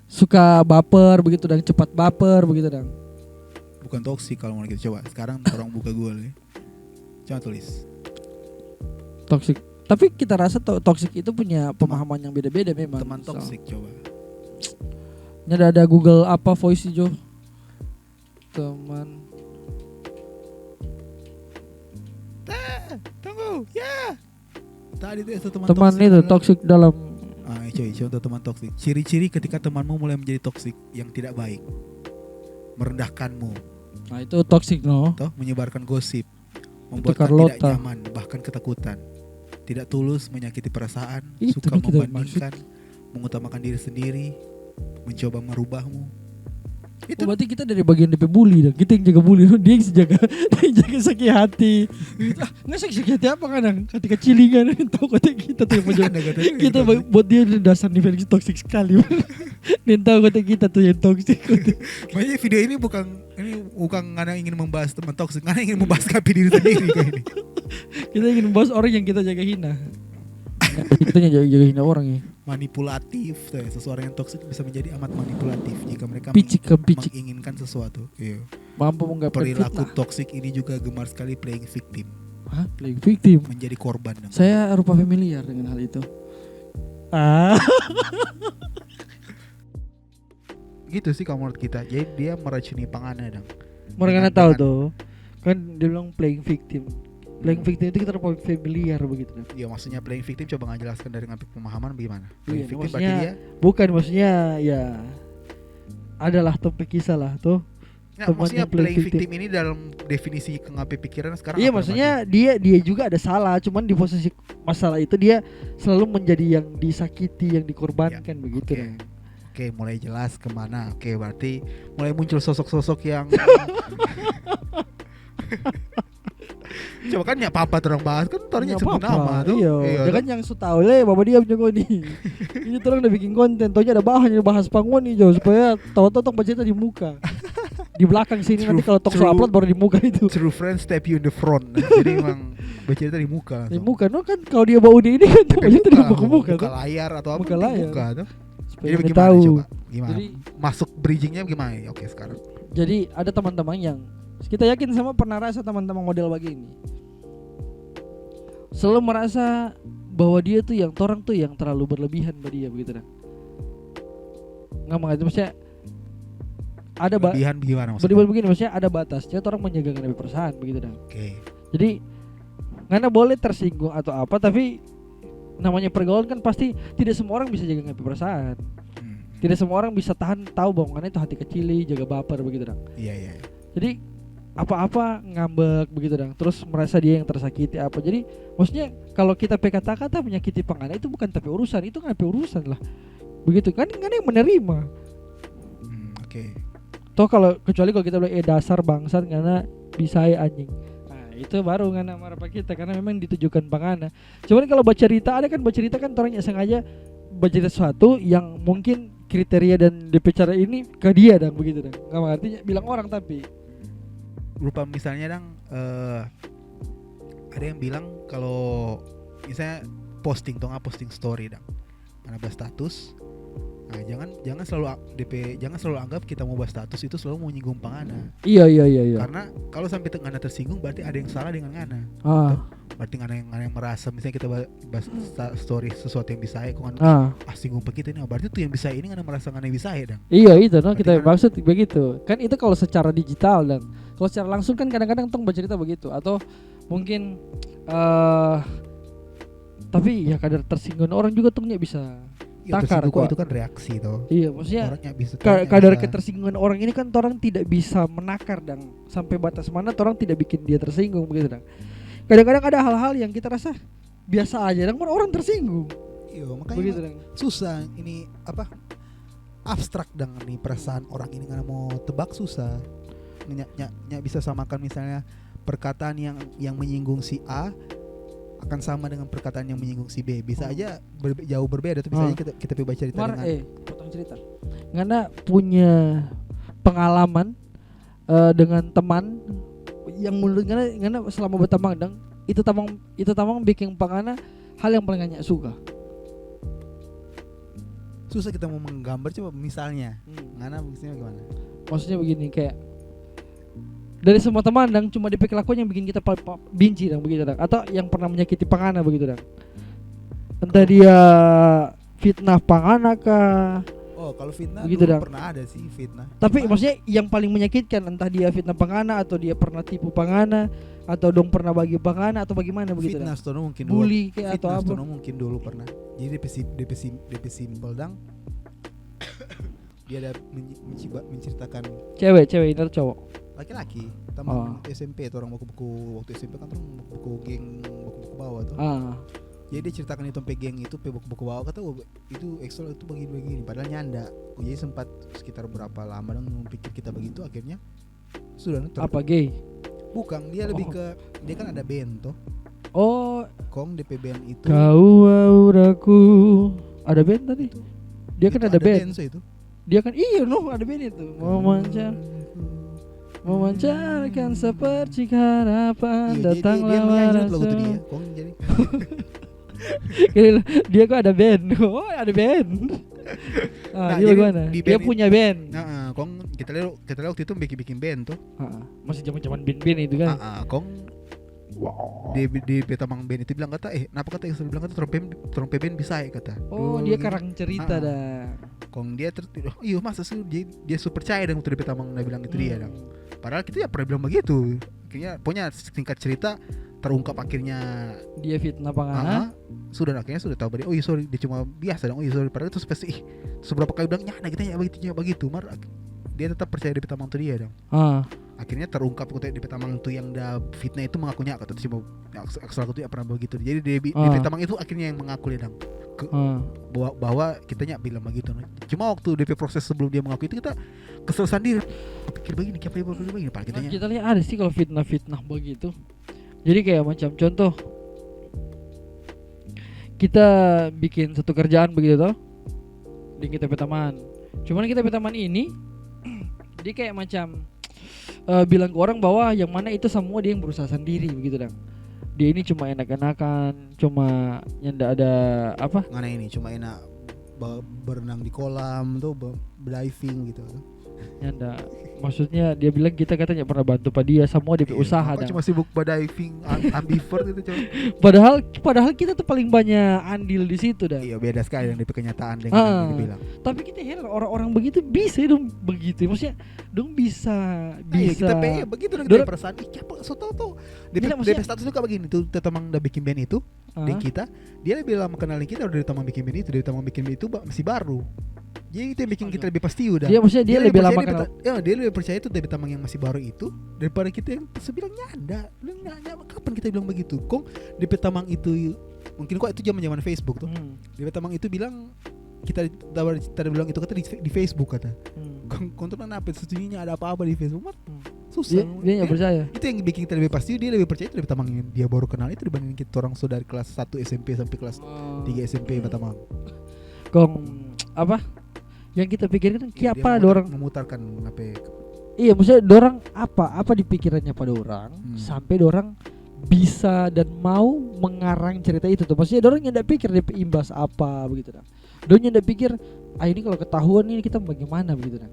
Suka baper begitu dang, cepat baper begitu dang. Bukan toksik kalau menurut kita. Coba sekarang orang buka Google nih. Coba tulis. Toxic. Tapi kita rasa toxic itu punya pemahaman yang beda-beda memang. Teman toksik coba. Ini ada Google apa voice Jo? Teman. Tunggu. Ya. Tadi itu teman Teman toksik itu adalah- toxic dalam Coy, contoh teman toksik. Ciri-ciri ketika temanmu mulai menjadi toksik yang tidak baik. Merendahkanmu, nah itu toxic no. toh menyebarkan gosip, membuat Carlota. tidak nyaman, bahkan ketakutan. Tidak tulus, menyakiti perasaan, Itu suka nih kita membandingkan, mengutamakan diri sendiri, mencoba merubahmu. Itu Oh, berarti kita dari bagian DP bully dong. Kita yang jaga bully, dia yang jaga dia yang jaga sakit hati. Gitu. Nggak sakit hati apa kan? Ketika cilingan tahu kata kita tuh yang menjaga. Ada katanya Kita toksik. buat dia dasar nih Felix toksik sekali. Dia tahu kata kita tuh yang toksik. Makanya video ini bukan ngana ingin membahas teman toksik, ngana ingin membahas kapi diri sendiri kayak ini. Kita ingin membahas orang yang kita jaga hina. Kita jaga hina orang ya. Manipulatif, tuh ya. Seseorang yang toksik bisa menjadi amat manipulatif jika mereka Picik. menginginkan sesuatu. Iya. Mampu menggapai Perilaku fitnah. toksik ini juga gemar sekali playing victim, Hah? Playing victim. menjadi korban. Saya rupa familiar dengan hal itu. Ah. gitu sih kalau menurut kita. Jadi dia meracuni Pangana dong. Mereka tahu tuh kan dia bilang playing victim. Playing victim itu kita terlalu familiar begitu. Iya, maksudnya playing victim coba nggak jelaskan dari ngambil pemahaman bagaimana? Iya, Playing victim berarti maksudnya dia maksudnya ya adalah topik kisah lah tuh. nggak, maksudnya playing playing victim ini dalam definisi kengapi pikiran sekarang. Iya, apa maksudnya dia juga ada salah, cuman di posisi masalah itu dia selalu menjadi yang disakiti, yang dikorbankan begitu. Oke. Nah. Oke, mulai jelas kemana. Oke, berarti mulai muncul sosok-sosok yang coba kan ya papa terang bahas kan tornya Nggak sebut apa-apa, nama tuh. iya. Dia kan yang sutahu le, bapak dia punya nih. Ini terang udah bikin konten, tonya ada bahan yang bahas Pangwon nih Jo, supaya tahu-tahu tong baca cerita di muka. Di belakang sini nanti kalau tong upload baru di muka itu. True friends step you in the front. Jadi emang bercerita di muka. Di muka, no kan kalau dia bawa ini kan tong baca cerita di muka muka layar atau apa? Muka Di layar. muka tuh. Supaya Jadi dia bagaimana tahu. coba? Gimana? Jadi, masuk bridgingnya gimana? Oke, sekarang. Jadi ada teman-teman yang kita yakin sama pernah rasa teman-teman model begini. Selalu merasa bahwa dia tuh yang orang tuh yang terlalu berlebihan pada dia begitu dah. Nggak mengerti maksudnya ada Berlebihan gimana maksudnya? berlebihan begini maksudnya ada batasnya orang menjaga nabi perasaan begitu dah. Oke. Jadi nggak boleh tersinggung atau apa tapi namanya pergaulan kan pasti tidak semua orang bisa jaga nabi perasaan. Tidak semua orang bisa tahu bahwa itu hati kecil, jaga baper begitu dah. Iya. Jadi apa-apa ngambek begitu dong. Terus merasa dia yang tersakiti apa. Jadi maksudnya kalau kita kata-kata menyakiti Pangana itu bukan tapi urusan, itu kan tapi urusan lah. Begitu kan yang menerima. Oke. Toh kalau kecuali kalau kita bilang dasar bangsat karena bisa anjing. Nah, itu baru ngana marah kita karena memang ditujukan Pangana. Cuman kalau baca cerita ada kan baca cerita kan orangnya sengaja baca sesuatu yang mungkin kriteria dan DP cara ini ke dia dan begitu dong. Enggak artinya bilang orang tapi Berupa misalnya ada yang bilang kalau misalnya posting story mana bahas status. Nah, jangan selalu jangan selalu anggap kita mau bahas status itu selalu mau nyinggung Pangana. Iya. Karena kalau sampai Ngana tersinggung berarti ada yang salah dengan Ngana. Berarti Ngana yang merasa misalnya kita bahas story sesuatu yang bisa kok singgung pe kita ini berarti tuh yang bisa ini Ngana merasa Ngana yang bisa dong. Iya itu kita maksud begitu. Kan itu kalau secara digital dan kalau secara langsung kan kadang-kadang tong bercerita begitu atau mungkin tapi ya kadar tersinggung orang juga tongnya bisa takar kok itu kan reaksi toh. Iya maksudnya kadar ketersinggungan orang ini kan orang tidak bisa menakar dan sampai batas mana orang tidak bikin dia tersinggung begitu dong. Kadang-kadang ada hal-hal yang kita rasa biasa aja dan orang tersinggung. Iya makanya begitu, susah ini apa abstrak dengan nih perasaan orang ini karena mau tebak susah. Nyak bisa samakan misalnya perkataan yang menyinggung si A akan sama dengan perkataan yang menyinggung si B. Bisa aja jauh berbeda tapi misalnya kita baca cerita potong cerita. Ngana punya pengalaman dengan teman yang menurut Ngana selama bertamang dang itu tamang bikin Pangana hal yang paling Ngana suka. Susah kita mau menggambar coba misalnya. Ngana maksudnya gimana? Maksudnya begini kayak dari semua teman dang cuma DP kelakuan yang bikin kita benci dang begitu dang atau yang pernah menyakiti Pangana begitu dang. Entah dia fitnah Pangana kah. Oh, kalau fitnah begitu dulu pernah ada sih fitnah. Tapi maksudnya yang paling menyakitkan entah dia fitnah Pangana atau dia pernah tipu Pangana atau dong pernah bagi Pangana atau bagaimana begitu. Fitnah stono mungkin bully kayak atau apa. Fitnah mungkin dulu pernah. Jadi DP simple dang. Dia ada menceritakan cewek ini atau cowok? Laki-laki, teman SMP tuh orang buku-buku waktu SMP kan tuh buku geng buku-buku bawah tuh. Jadi dia ceritakan itu sampai geng itu buku-buku bawah kata itu Excel itu begini padahal nyanda. Jadi sempat sekitar berapa lama dong pikir kita begitu akhirnya sudah apa gay? Bukan, dia lebih ke dia kan ada band tuh. Oh, Kong DP band itu. Kau auraku. Ada band tadi. Dia kan ada band. Itu. Dia kan ada band itu. Memancarkan seperti harapan datanglah rasa. Dia Kong jadi. Dia kok ada band. Oh, ada band. Dia gimana? Dia punya band. Kong kita lihat waktu itu bikin band tuh. Masih zaman-zaman band-band itu kan. Kong di Petamang band itu bilang kata kenapa kata yang bilang kata trompe band bisa kata. Oh, dia karang cerita dah. Kong dia iya masa sih dia super percaya dan waktu DP tamang dia bilang itu dia dong. Padahal kita ya pernah bilang begitu. Akhirnya pokoknya singkat cerita terungkap akhirnya Dia fitnah pangana. akhirnya sudah tahu dia sorry dia cuma biasa dong. Sorry padahal itu spesifik. Seberapa kali bilang nyana kita begitu mar dia tetap percaya DP tamang itu dia dong. Akhirnya terungkap kata DP tamang itu yang dah fitnah itu mengakunya kata cuma aksal itu ya pernah begitu. Jadi DP tamang itu akhirnya yang mengaku dia dong. Bahwa kitanya bilang begitu. Cuma waktu DP proses sebelum dia mengaku itu kita kesel sendiri. Pikir begini, Pak kitanya. Kita lihat ada sih kalau fitnah begitu. Jadi kayak macam contoh kita bikin satu kerjaan begitu toh di kita teman. Cuman kita teman ini dia kayak macam bilang ke orang bahwa yang mana itu semua dia yang berusaha sendiri begitu dong. Dia ini cuma enak-enakan, cuma yang enggak ada apa? Ngana ini cuma enak berenang di kolam tuh, diving gitu. Ya enggak. Maksudnya dia bilang kita katanya pernah bantu pada dia semua dia usaha dah. Cuma sibuk diving, ambivert gitu coba. Padahal kita tuh paling banyak andil di situ dah. Iya beda sekali yang di kenyataan dengan yang dibilang. Tapi kita heran orang-orang begitu bisa dong begitu. Maksudnya dong bisa. Kita begitu dong kita perasaan. Siapa so tau. DP status suka begini tuh teman udah bikin band itu. Di kita dia lebih lama kenalin kita udah dari teman bikin band itu. Dari teman bikin band itu masih baru. Jadi itu yang bikin kita lebih pasti udah. Dia maksudnya dia lebih lama kenal. Dia lebih percaya itu dari tamang yang masih baru itu daripada kita yang sebilang nyanda. Kapan kita bilang begitu? Kong DP tamang itu mungkin kok itu zaman Facebook tuh. DP tamang itu bilang kita bilang itu kata di Facebook kata. Kong tuh kenapa sesungguhnya ada apa-apa di Facebook? Susah. Dia enggak percaya. Itu yang bikin kita lebih pasti dia lebih percaya itu DP tamang yang dia baru kenal itu dibanding kita orang dari kelas 1 SMP sampai kelas 3 SMP tamang. Kong apa? Yang kita pikirkan siapa ada orang memutarkan apa? Iya, maksudnya dorang apa di pikirannya pada orang sampai dorang bisa dan mau mengarang cerita itu tuh. Maksudnya dorang yang enggak pikir dia imbas apa begitu dah. Dorang enggak pikir ini kalau ketahuan ini kita bagaimana begitu dah.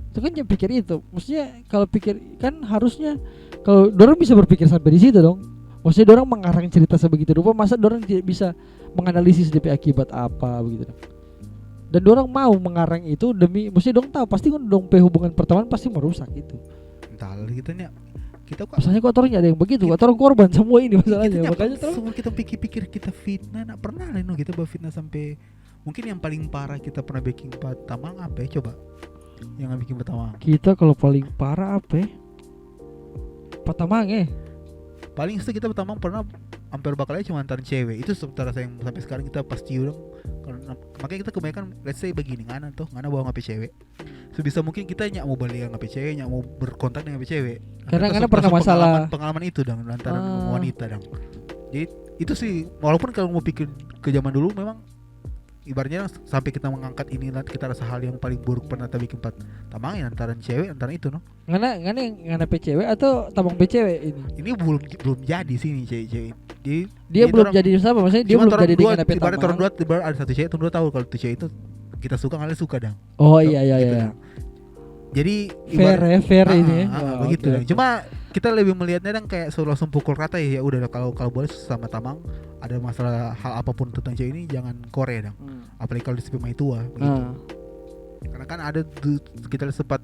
Itu kan yang pikir itu. Maksudnya kalau pikir kan harusnya kalau dorang bisa berpikir sampai di situ dong. Maksudnya dorang mengarang cerita sebegitu rupa, masa dorang tidak bisa menganalisis DP akibat apa begitu dah. Dan dorang mau mengarang itu demi mesti dong tahu pasti kan dong hubungan pertemanan pasti merusak itu. Entah kita kok masalahnya kok orang ada yang begitu, kok orang korban semua ini masalahnya. Makanya semua kita pikir-pikir kita fitnah, nak pernah lah kita fitnah sampai mungkin yang paling parah kita pernah bikin tamang apa ya coba? Yang bikin tamang. Kita kalau paling parah apa? Patamang Paling itu kita tamang pernah hampir bakalnya cuma antar cewek. Itu sementara saya sampai sekarang kita pasti udah makanya kita kebanyakan let's say begini ngana bawa HP cewek. Sebisa mungkin kita nyak mau balik HP cewek, nyak mau berkontak dengan HP cewek. Karena pernah masalah pengalaman itu dong antara wanita dong. Jadi itu sih walaupun kalau mau pikir ke zaman dulu memang ibaratnya sampai kita mengangkat ini kita rasa hal yang paling buruk pernah kita bikin tamangin antara cewek antara itu no. Ngana PCW atau tamang PCW ini? Ini belum jadi sih ini cewek. Dia belum jadi sama maksudnya dia belum jadi dengan PCW. Ibarat orang dua ada satu cewek, orang dua tahu kalau itu cewek itu kita suka kalian suka dong. Oh iya. Gitu. Jadi fair ini. Begitu. Okay. Cuma kita lebih melihatnya dan kayak langsung pukul rata ya udah kalau boleh sama tamang ada masalah hal apapun tentang cewek ini jangan kore dong. Apalagi kalau di pemain tua begitu. Karena kan ada kita sempat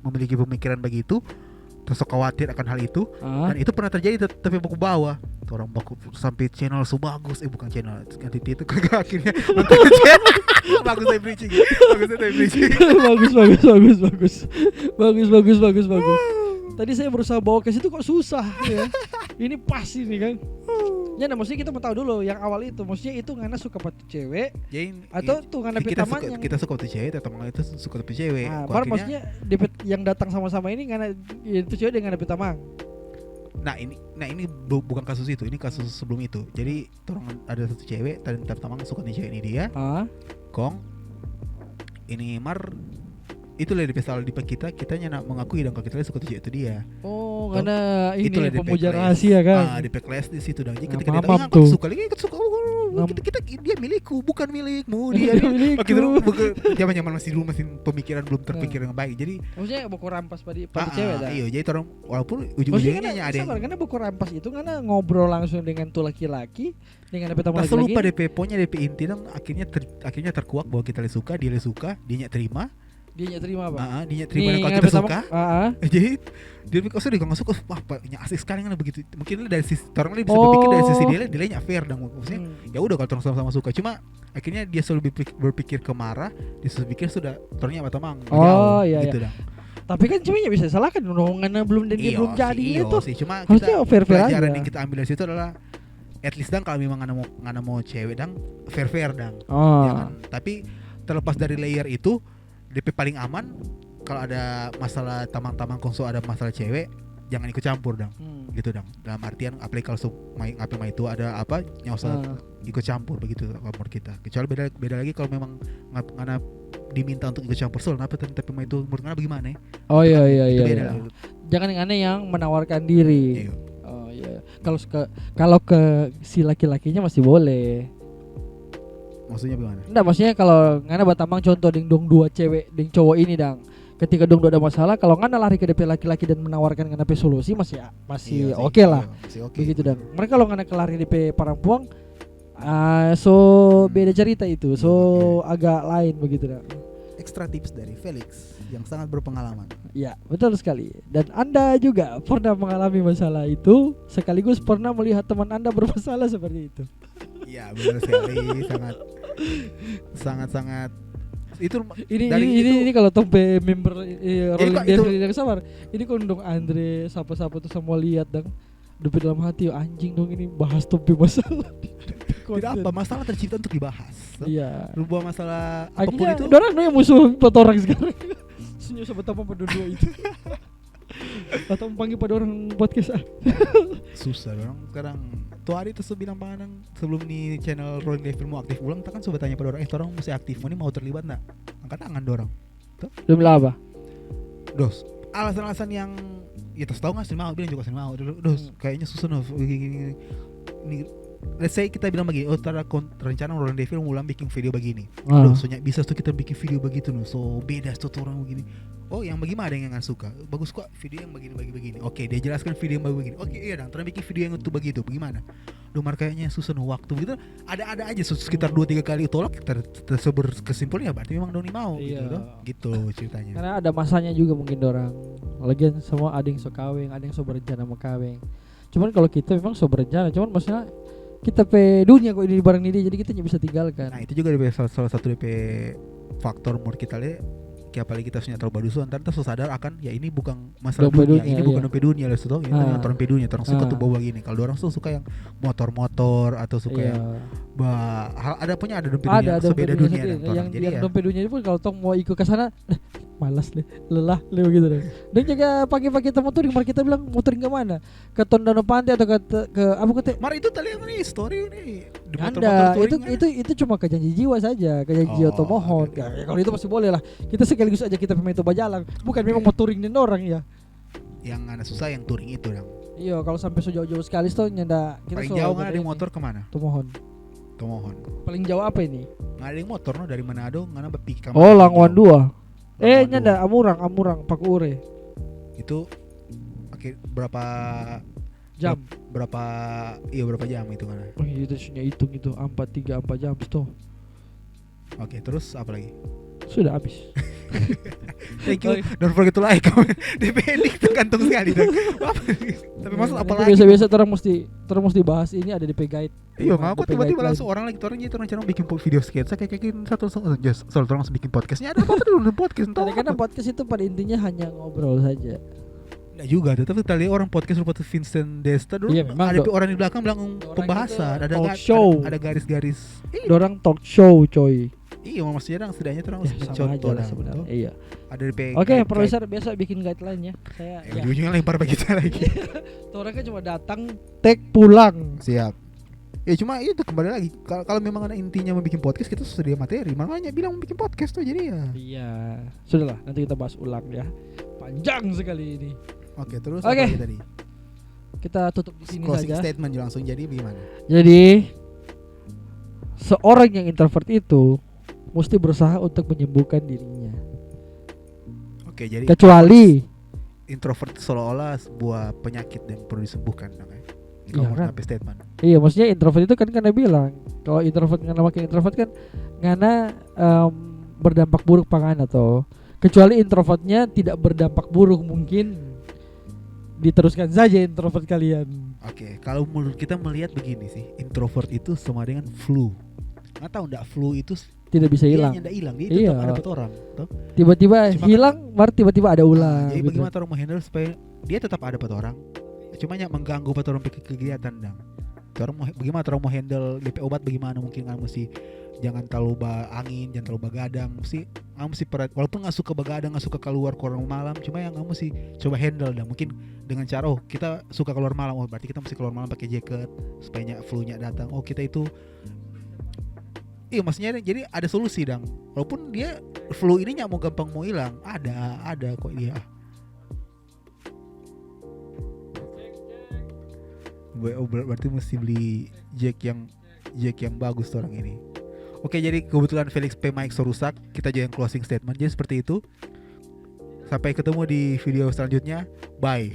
memiliki pemikiran begitu, terus khawatir akan hal itu dan itu pernah terjadi tapi baku bawah. Orang baku sampai channel bagus bukan channel ganti itu akhirnya bagus saya bridging. Bagus. Tadi saya berusaha bawa ke situ kok susah ya. Ini pas ini kan. Ya maksudnya kita mau tahu dulu yang awal itu. Maksudnya itu ngana suka patu cewek atau tuh ngana teman yang kita suka patu cewek atau teman itu suka patu cewek. Maksudnya yang datang sama-sama ini ngana itu cewek dengan tamang. Nah ini bukan kasus itu, ini kasus sebelum itu. Jadi ada satu cewek dan tamang suka nih cewek ini dia. Kong ini itu lah di festival di kita nak mengakui dan kalau kita suka tuh itu dia. Oh, karena ini pemuja rahasia kan. Di backlash di situ dan jadi ketika dia tahu suka lagi ikut suka kita dia milikku bukan milikmu dia. Milikku. Waktu itu zaman masih pemikiran belum terpikir dengan baik. Jadi maksudnya buku rampas pada cewek dah. Iya, jadi orang walaupun Maksudnya ujung-ujungnya ada yang karena buku rampas itu karena ngobrol langsung dengan tuh laki-laki dengan pertama tak laki-laki. lupa DP ponya DP inti dong akhirnya terkuak bahwa kita suka, dia suka, dia terima. Dia nggak terima apa? Dia terima kalau kita suka. Jadi dia pikir dia nggak suka, wah asik sekali kan begitu. Mungkin dari sisi orang lain bisa berpikir dari sisi dia nya fair dong. Maksudnya ya udah kalau orang sama-sama suka. Cuma akhirnya dia selalu berpikir ke marah, dia selalu pikir sudah ternyata tamang. Iya gitu iya. Tapi kan cuma bisa salahkan hongana belum dan dia belum jadi itu. Cuma harusnya fair pelajaran aja. yang kita ambil dari situ adalah at least dang kalau memang ngana mau cewek dang fair dang. Ya kan? Tapi terlepas dari layer itu DP paling aman kalau ada masalah tamang-tamang kongso ada masalah cewek jangan ikut campur dong gitu dong dalam artian apalagi kalau ngapain itu ada apa nyosot ikut campur begitu umur kita kecuali beda lagi kalau memang ngana diminta untuk ikut campur kenapa tapi main itu umur ngana bagaimana ya iya. Jangan yang aneh yang menawarkan diri. Iya. Kalau ke si laki-lakinya masih boleh. Maksudnya gimana? Enggak, maksudnya kalau ngana batamang contoh dong dua cewek ding cowok ini dang. Ketika dong ada masalah, kalau ngana lari ke DP laki-laki dan menawarkan ngana solusi masih oke lah. Masih oke. Begitu dang. Mereka kalau ngana kelari DP perempuan beda cerita itu. Agak lain begitu dang. Extra tips dari Felix yang sangat berpengalaman. Ya, betul sekali. Dan Anda juga pernah mengalami masalah itu sekaligus pernah melihat teman Anda bermasalah seperti itu. Iya, benar sekali. sangat itu ini kalau tompe member Rolling Devil yang sabar. Ini kondong Andre siapa tuh semua lihat dong. Di dalam hati anjing dong ini bahas tompe masalah. Tidak apa masalah tercipta untuk dibahas. Iya. Rubah masalah apapun itu. Dorang yang musuh empat orang sekarang. Senyum sama tamu pada dua itu. Atau panggil pada orang podcast susah orang sekarang tuh hari itu bilang pangan sebelum nih channel Rolling Devil mau aktif ulang tak kan coba tanya pada orang orang masih aktif mau terlibat nggak angkat tangan dorang tuh belum lah apa dos alasan-alasan yang ya terus tahu nggak sih mau bilang juga sih mau dos kayaknya susah gini let's say kita bilang begini rencana Rolling Devil ulang bikin video begini soalnya bisa tuh kita bikin video begitu so beda tuh orang begini yang bagaimana ada yang nggak suka bagus kok video yang begini oke dia jelaskan video yang begini oke iya dong terus bikin video yang untuk begitu bagaimana domar kayaknya susah waktu gitu ada aja sekitar 2-3 kali tolak tersebar kesimpulannya berarti memang Doni mau gitu ceritanya karena ada masanya juga mungkin orang lagian semua ada yang so kaweng ada yang so berencana mau kaweng cuman kalau kita memang so berencana cuman maksudnya kita dunia kok ini barang ini jadi kita bisa tinggalkan. Nah itu juga salah satu DP faktor umur kita kayak apalagi kita punya terlalu badusu ntar kita sadar akan ya ini bukan masalah dunia ini bukan dompet dunia lah itu ini dompet dunia orang suka tuh bawa gini kalau orang suka yang motor atau suka yang ada dompet dunia sebeda dunia yang dompet dunia itu pun kalau tong mau ikut ke sana malas lelah begitu deh. Dan juga pagi-pagi kita motoring, kita bilang motoring ke mana? Ke Tondano Pantai atau ke apa kata? Mar itu tadi yang nih story nih. Anda itu cuma kejanji jiwa saja, kejanji jiwa atau mohon. Okay. Ya, kalau itu masih boleh lah. Kita sekaligus aja kita pemain toba jalan, bukan memang motoring dan orang ya. Yang ada susah yang touring itu dong. Iya, kalau sampai sejauh-jauh sekali tuh nyanda kita paling jauh ada motor kemana? Tomohon. Paling jauh apa ini? Nggak ada yang motor no dari Manado ngana bepi kamar. Oh, Langwan 2. Nyanda Amurang Paku Ure. Itu berapa jam? Berapa jam itu mana? Oh iya itu hitung itu 4 jam tuh. Oke, terus apa lagi? Sudah habis. Thank you. Don't forget to like, comment. DP ending tergantung sekali. Tapi maksud apa lagi? Biasa-biasa orang mesti bahas ini ada DP guide. Iya, aku tiba-tiba langsung orang bikin video sketsa kayak satu soal orang bikin podcastnya ada apa tuh podcast entah. Karena podcast itu pada intinya hanya ngobrol saja. Nah juga, tapi tadi orang podcast seperti Vincent Desta dulu ada orang di belakang bilang pembahasan, ada garis-garis. Orang talk show coy. Iya, maksudnya setidaknya terang mencontoh lah sebenarnya. Iya. Ada DP. Oke, produser biasa bikin guideline ya. Saya ujungnya lempar bagi kita lagi. Orang kan cuma datang, tag pulang. Siap. Ya cuma itu kembali lagi kalau memang ada intinya mau bikin podcast kita sedia materi makanya bilang mau bikin podcast tuh jadi ya. Iya. Sudahlah, nanti kita bahas ulang ya. Panjang sekali ini. Oke, terus apa lagi tadi? Kita tutup di sini closing saja. Statement langsung jadi bagaimana? Jadi seorang yang introvert itu mesti berusaha untuk menyembuhkan dirinya. Oke, jadi Kecuali introvert seolah-olah sebuah penyakit yang perlu disembuhkan dong ya. Iya Kalau kan? sampai statement. iya, maksudnya introvert itu kan karena bilang kalau introvert karena makin introvert kan ngana berdampak buruk pangan atau kecuali introvertnya tidak berdampak buruk mungkin diteruskan saja introvert kalian. Oke, kalau menurut kita melihat begini sih, introvert itu sama dengan flu. Nggak tahu enggak flu itu Tidak bisa dia hilang. nggak hilang, dia Iya. tetap ada buat orang, toh? Tiba-tiba Cuma hilang, baru tiba-tiba ada ulang. Jadi gitu. bagaimana orang mau handle supaya dia tetap ada buat orang, cuma yang mengganggu buat orang kegiatan dong. Orang mau bagaimana orang mau handle DP obat bagaimana mungkin nggak mesti jangan terlalu angin, jangan terlalu begadang, mesti walaupun nggak suka begadang, nggak suka keluar malam, cuma yang nggak mesti coba handle dan mungkin dengan cara kita suka keluar malam, berarti kita mesti keluar malam pakai jaket supaya flu-nya datang. Kita itu iya maksudnya jadi ada solusi dong. Walaupun dia flu ini nggak mau gampang mau hilang, ada kok dia. Berarti mesti beli jack yang bagus tuh orang ini. Oke, jadi kebetulan Felix P. Mike rusak, kita aja yang closing statement. Jadi seperti itu. Sampai ketemu di video selanjutnya. Bye.